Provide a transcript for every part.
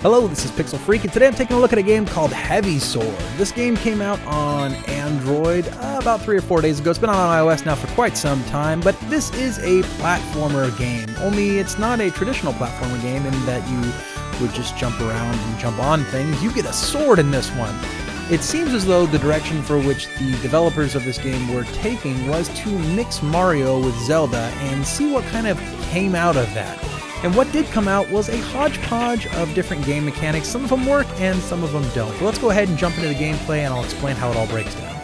Hello, this is Pixel Freak, and today I'm taking a look at a game called Heavy Sword. This game came out on Android about 3 or 4 days ago. It's been on iOS now for quite some time, but this is a platformer game. Only it's not a traditional platformer game in that you would just jump around and jump on things. You get a sword in this one. It seems as though the direction for which the developers of this game were taking was to mix Mario with Zelda and see what kind of came out of that. And what did come out was a hodgepodge of different game mechanics. Some of them work and some of them don't. But let's go ahead and jump into the gameplay and I'll explain how it all breaks down.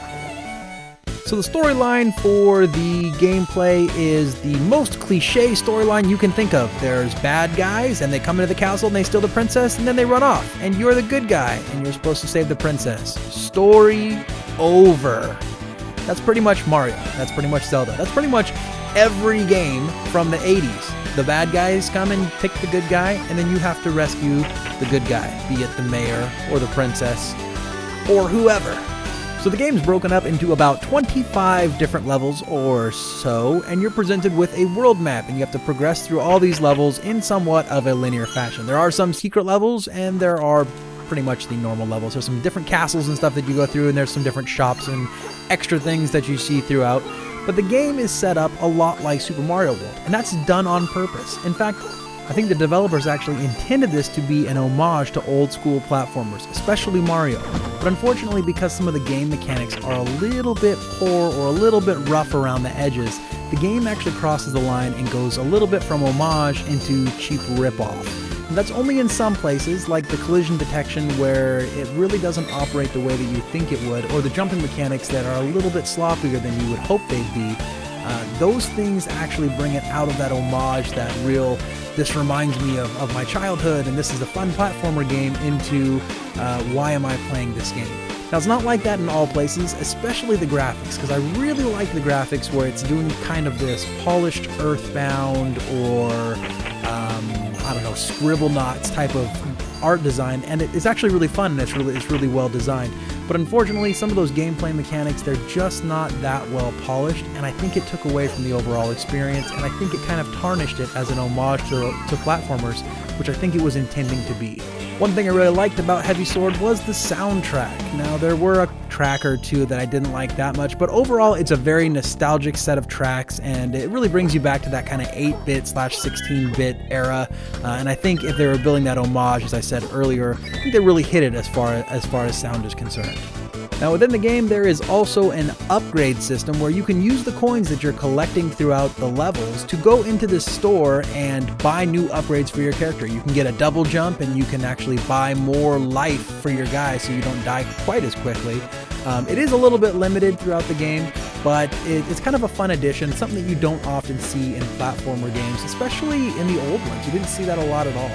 So the storyline for the gameplay is the most cliche storyline you can think of. There's bad guys and they come into the castle and they steal the princess and then they run off. And you're the good guy and you're supposed to save the princess. Story over. That's pretty much Mario. That's pretty much Zelda. That's pretty much every game from the 80s. The bad guys come and pick the good guy, and then you have to rescue the good guy, be it the mayor or the princess or whoever. So the game's broken up into about 25 different levels or so, and you're presented with a world map, and you have to progress through all these levels in somewhat of a linear fashion. There are some secret levels, and there are pretty much the normal levels. There's some different castles and stuff that you go through, and there's some different shops and extra things that you see throughout. But the game is set up a lot like Super Mario World, and that's done on purpose. In fact, I think the developers actually intended this to be an homage to old school platformers, especially Mario. But unfortunately, because some of the game mechanics are a little bit poor or a little bit rough around the edges, the game actually crosses the line and goes a little bit from homage into cheap ripoff. And that's only in some places, like the collision detection where it really doesn't operate the way that you think it would, or the jumping mechanics that are a little bit sloppier than you would hope they'd be. Those things actually bring it out of that homage, that real, this reminds me of my childhood and this is a fun platformer game, into why am I playing this game? Now, it's not like that in all places, especially the graphics, because I really like the graphics where it's doing kind of this polished Earthbound or I don't know, Scribblenauts type of art design, and it's actually really fun and it's really well designed. But unfortunately, some of those gameplay mechanics, they're just not that well polished, and I think it took away from the overall experience, and I think it kind of tarnished it as an homage to platformers, which I think it was intending to be. One thing I really liked about Heavy Sword was the soundtrack. Now, there were a track or two that I didn't like that much, but overall it's a very nostalgic set of tracks, and it really brings you back to that kind of 8-bit / 16-bit era. And I think if they were building that homage, as I said earlier, I think they really hit it as far as sound is concerned. Now, within the game, there is also an upgrade system where you can use the coins that you're collecting throughout the levels to go into the store and buy new upgrades for your character. You can get a double jump, and you can actually buy more life for your guy so you don't die quite as quickly. It is a little bit limited throughout the game, but it's kind of a fun addition, something that you don't often see in platformer games, especially in the old ones. You didn't see that a lot at all.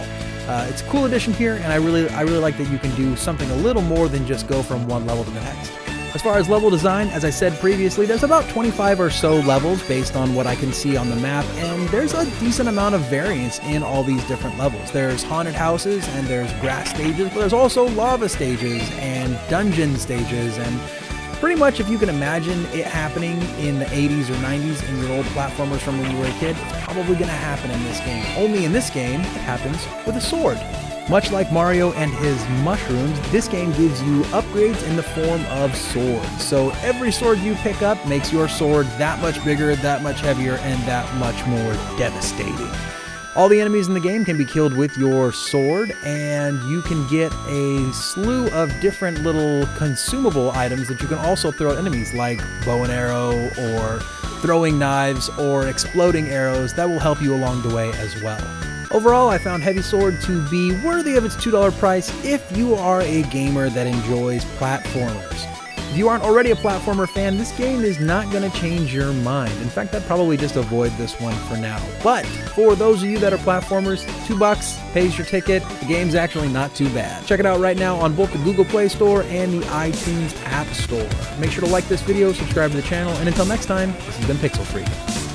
It's a cool addition here, and I really like that you can do something a little more than just go from one level to the next. As far as level design, as I said previously, there's about 25 or so levels based on what I can see on the map, and there's a decent amount of variance in all these different levels. There's haunted houses, and there's grass stages, but there's also lava stages and dungeon stages, and pretty much if you can imagine it happening in the 80s or 90s in your old platformers from when you were a kid, it's probably going to happen in this game. Only in this game, it happens with a sword. Much like Mario and his mushrooms, this game gives you upgrades in the form of swords. So every sword you pick up makes your sword that much bigger, that much heavier, and that much more devastating. All the enemies in the game can be killed with your sword, and you can get a slew of different little consumable items that you can also throw at enemies, like bow and arrow, or throwing knives, or exploding arrows that will help you along the way as well. Overall, I found Heavy Sword to be worthy of its $2 price if you are a gamer that enjoys platformers. If you aren't already a platformer fan, this game is not going to change your mind. In fact, I'd probably just avoid this one for now. But for those of you that are platformers, $2 pays your ticket. The game's actually not too bad. Check it out right now on both the Google Play Store and the iTunes App Store. Make sure to like this video, subscribe to the channel, and until next time, this has been Pixel Freak.